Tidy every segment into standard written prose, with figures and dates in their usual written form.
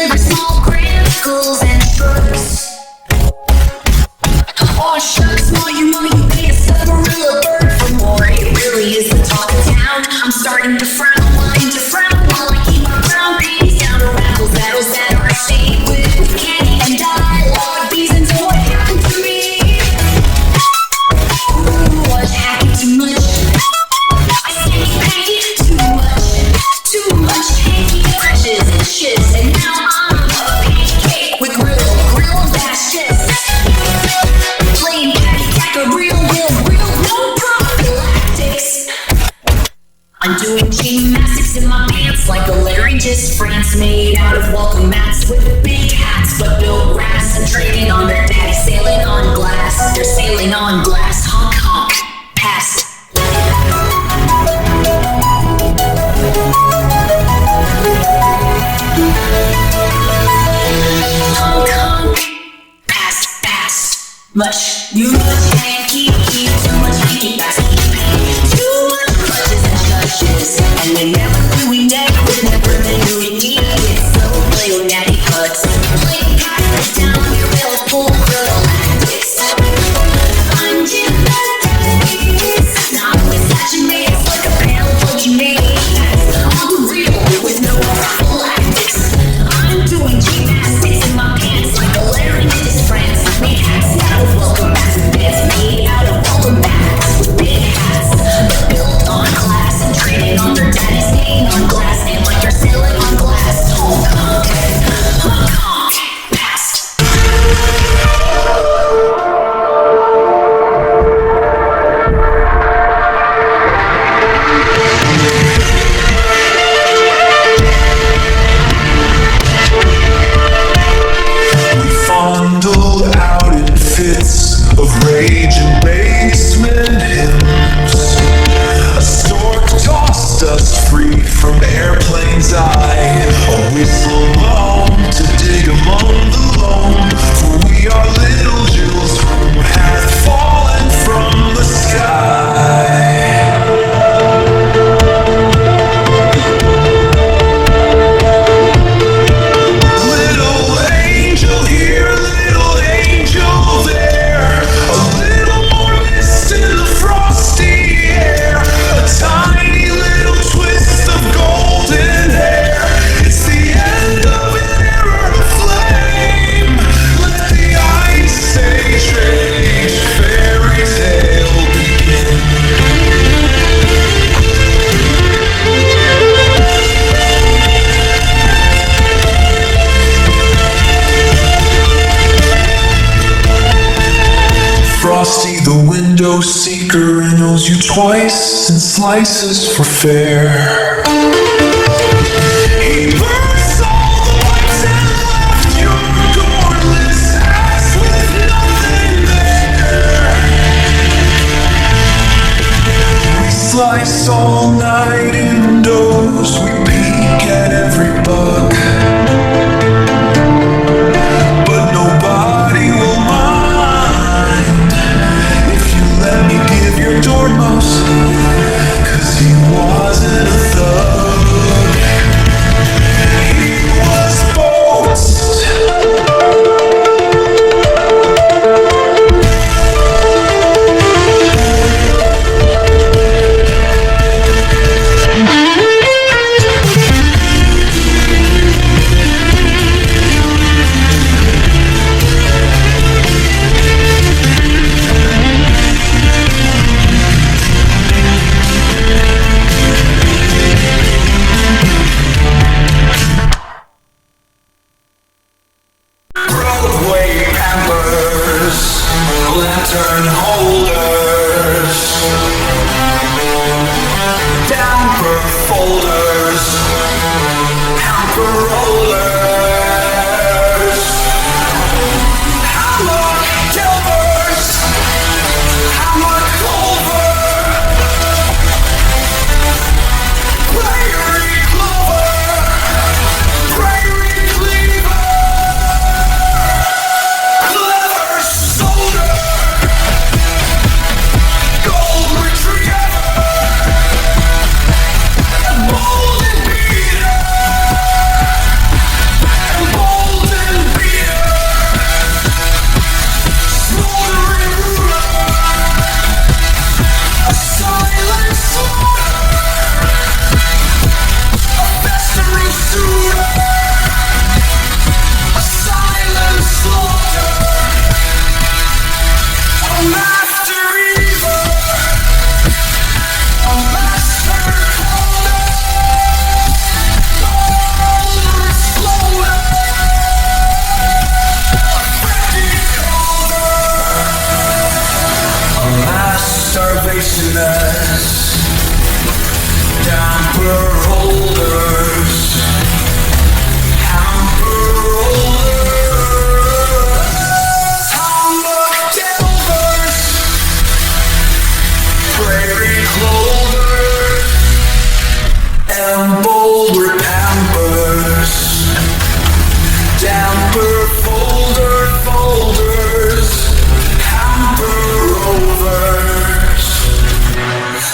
deliver small criticals and perks. Oh shucks, more you know you pay a Sepharilla bird for more. It really is the talk of town. I'm starting to frown, wanting to frown while I keep my brown panties down to raffles battles that are stained with candy and dialogue. Reasons of what happened to me. Ooh, what's happened too much? I can't pay too much hanky crushes and shits, and now I'm a pancake with grill and bash chips. Playing patty cracker, real, no prophylactics. I'm doing gymnastics in my pants like a laryngeist. France made out of welcome mats with big hats, but built rafts and trading on their daddy, sailing on glass. They're sailing on glass, honk honk, pass. Honk honk, pass. Too much hanky, too much hanky, pass. Too much crutches and shushes, and we never knew we needed it. So play with natty cuts, play packers down your rail, full prophylactics. I'm gymnastics, not with saturates like a panel poking maniacs. On the real with no prophylactics. I'm doing gymnastics in my pants like a laryngeist. France made hats out of welcome mats and beds made out of welcome mats with big hats, but built on glass and traded on their daddy's name on glass, and like they're sailing on glass. Honk honk, pass. We fondled out in fits of rage and basement hymns. A stork tossed us free from airplane's eye. A whistle moaned to dig among the lone. For we are little jewels who hath fallen from the sky. Little angel here, little angel there. A little more mist in the frosty air. A tiny little twist of golden hair. It's the end of an era of flame. Let the ice age fairy tale begin. Frosty the window seeker knows you twice and slices for fare. He burns all the lights and left your doorless ass with nothing there. We slice all night indoors, we peek at every bug. But nobody will mind if you let me give your doormost, 'cause he wasn't a thug. He was boast. Broadway pampers, lantern holders, damper folders, hamper rollers, hammer delvers, hammer culver, prairie clover, prairie cleaver, leather solder, gold retriever.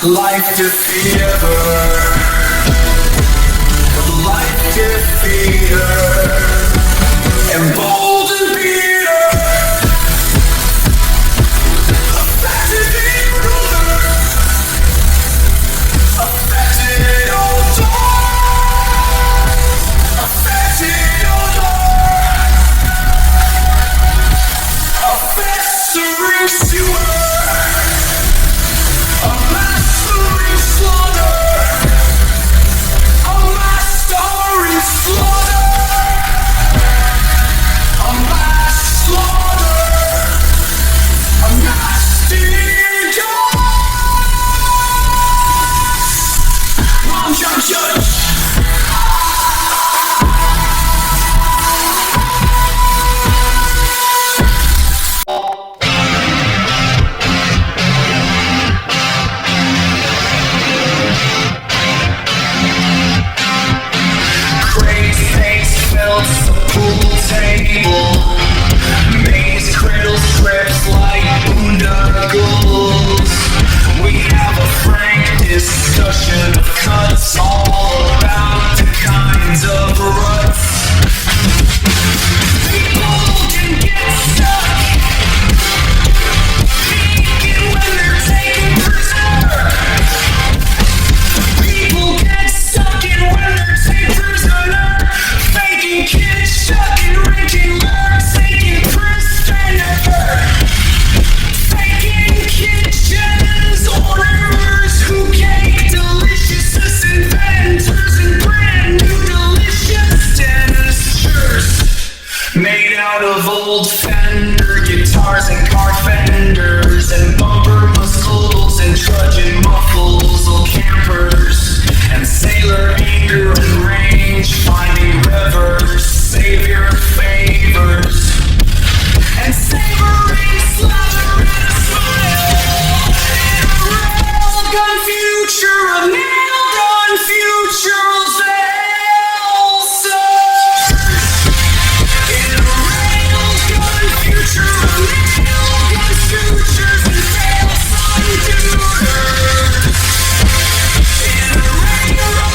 Life defeater, life defeater, emboldened beater, affected intruder, affected odor, affected odor, a festering sewer. A mastering slaughter, a mastering slaughter, a mass slaughter, a nasty dog. Mom, judge. Table, maze cradles, strips like boondoggles. We have a frank discussion of cuts all about the kinds of ruts. People can get stuck thinking when they're taken prisoner. People get stuck in when they're taken prisoner. Faking kids stuck in ranking lurks, taking prisoner. Faking kitchens, owners who cake deliciousness, inventors and brand new delicious dentures. Made out of old Fender guitars and car fenders and bumper muscles and trudging muffles, old campers and sailor anger and range, finding rivers, savior favors, and savoring slather and a smile in a railgun future, a nailed-on future in a railgun future, a nailed-gun futures and fails untutored in a railroad.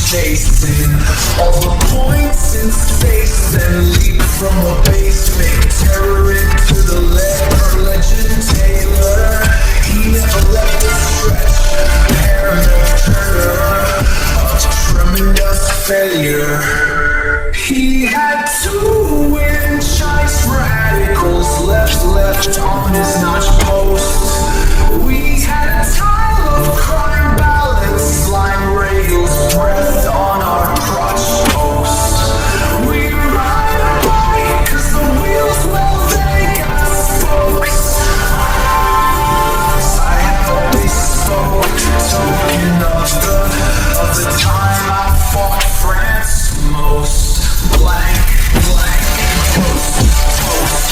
Chasing all the points in space and leap from a basement, terror into the legend Taylor. He never left the stretch, paranoid turner of tremendous failure. He had 2-inch ice radicals left on his notch post. We had time crime balance, slime rails, breath on our crotch posts. We ride a bike 'cause the wheels, well, they got spokes. I have always spoke, token of the time I fought France most. Blank, blank, toast, toast.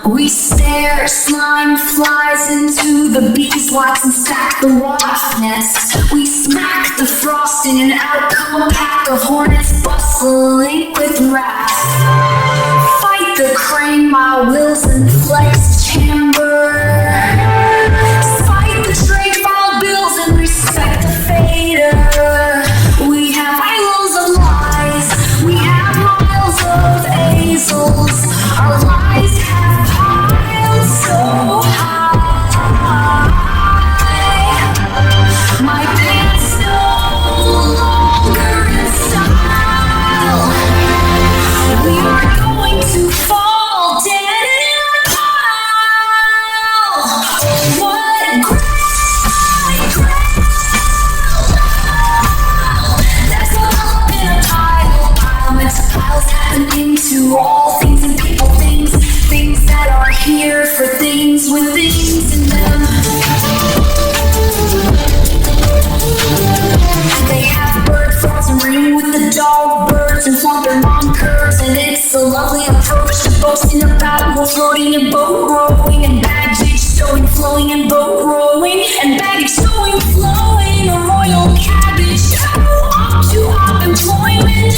We stare, slime flies into the beeswax and stack the wasp nests. We smack the frost in and out come a pack of hornets bustling with wrath. Fight the crane, my wills and flex chamber. Fight the straight file bills and respect the fader. We have islands of lies, we have miles of azels. Our lies have piled so high. My pants no longer in style. We are going to fall dead in a pile. What ground? That's all up in a pile. Piles happening to all things and people, things that are here for things with things in them. They have bird thoughts and ring with the dog birds and flaunt their mom curves, and it's a lovely approach to boasting about wolf floating and boat rowing and baggage stowing, flowing and boat rowing and baggage stowing, flowing. A royal cabbage show up to op employment,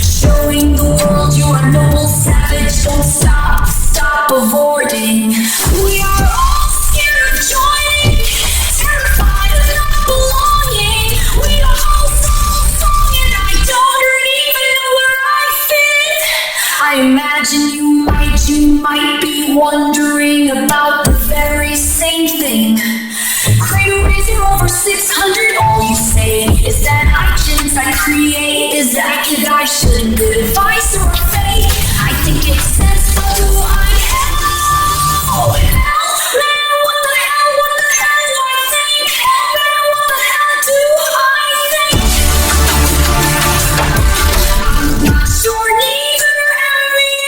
showing the world you are noble savage. Don't stop, stop avoiding. We are all scared of joining, terrified of not belonging. We are all so strong and I don't even know where I fit. I imagine you might be wondering about the very same thing. Cradle raising over 600, all you say is that actions I create. Is that good I should, good advice or fake? I think it's sense, but do I hell? Man, what the hell do I think? Man, what the hell do I think? I'm not sure, neither am me.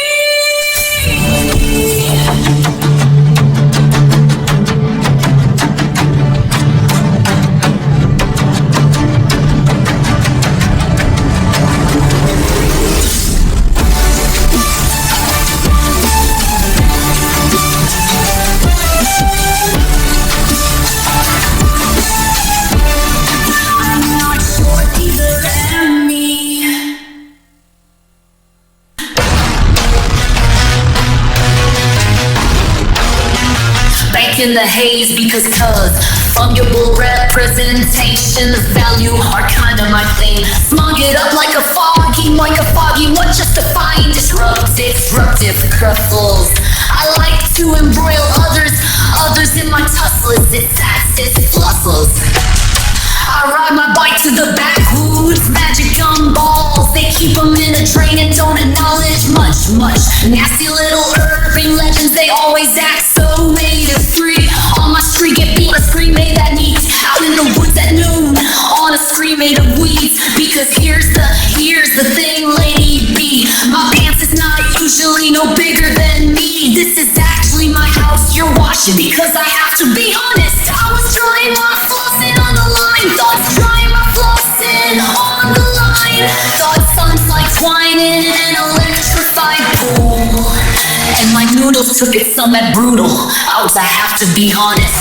I'm not sure, neither am me. Back in the haze because fungible representation of value are kinda my thing. Smug it up like a foggy, what justifying disruptive cruffles. I like to embroil others in my tussles. It's fluffles. I ride my bike to the backwoods, magic gumballs. They keep them in a drain and don't much. Nasty little urban legends, they always act so made of free. On my street, get beat a scream made that neat. Out in the woods at noon, on a screen made of weeds. Because here's the thing, lady B, my pants is not usually no bigger than me. This is actually my house you're watching, because I have to be honest. I was trying my flossing on the line, thoughts trying my flossing on the line. Thought suns like twine in an electrified pool, and my noodles took it somewhat brutal. I have to be honest.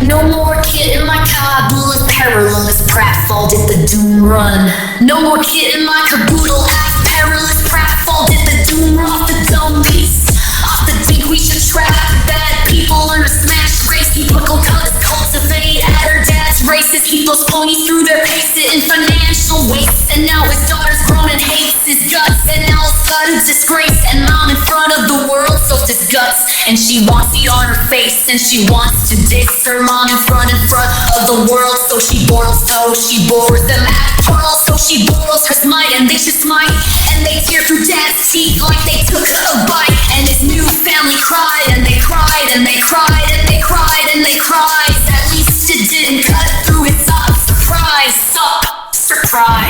No more kid in my caboodle, perilous pratfall did the doom run. No more kid in my caboodle, perilous pratfall did the doom run. Off the dumb beast, off the dink we should trap. Bad people learn to smash race. Keep local colors cultivate at her dad's races. Keep those ponies through their paces in financial waste. And now his daughter's grown and hates his guts. And now his got a disgrace. And mom in front of the world so disgusts. And she wants it on her face. And she wants to diss her mom in front of the world. So she boils toes, she bores them at pearls. So she boils her smite and they should smite. And they tear through dad's teeth like they took a bite. And his new family cried and they cried and they cried and they cried and they cried. At least it didn't cut through his up. Surprise, surprise.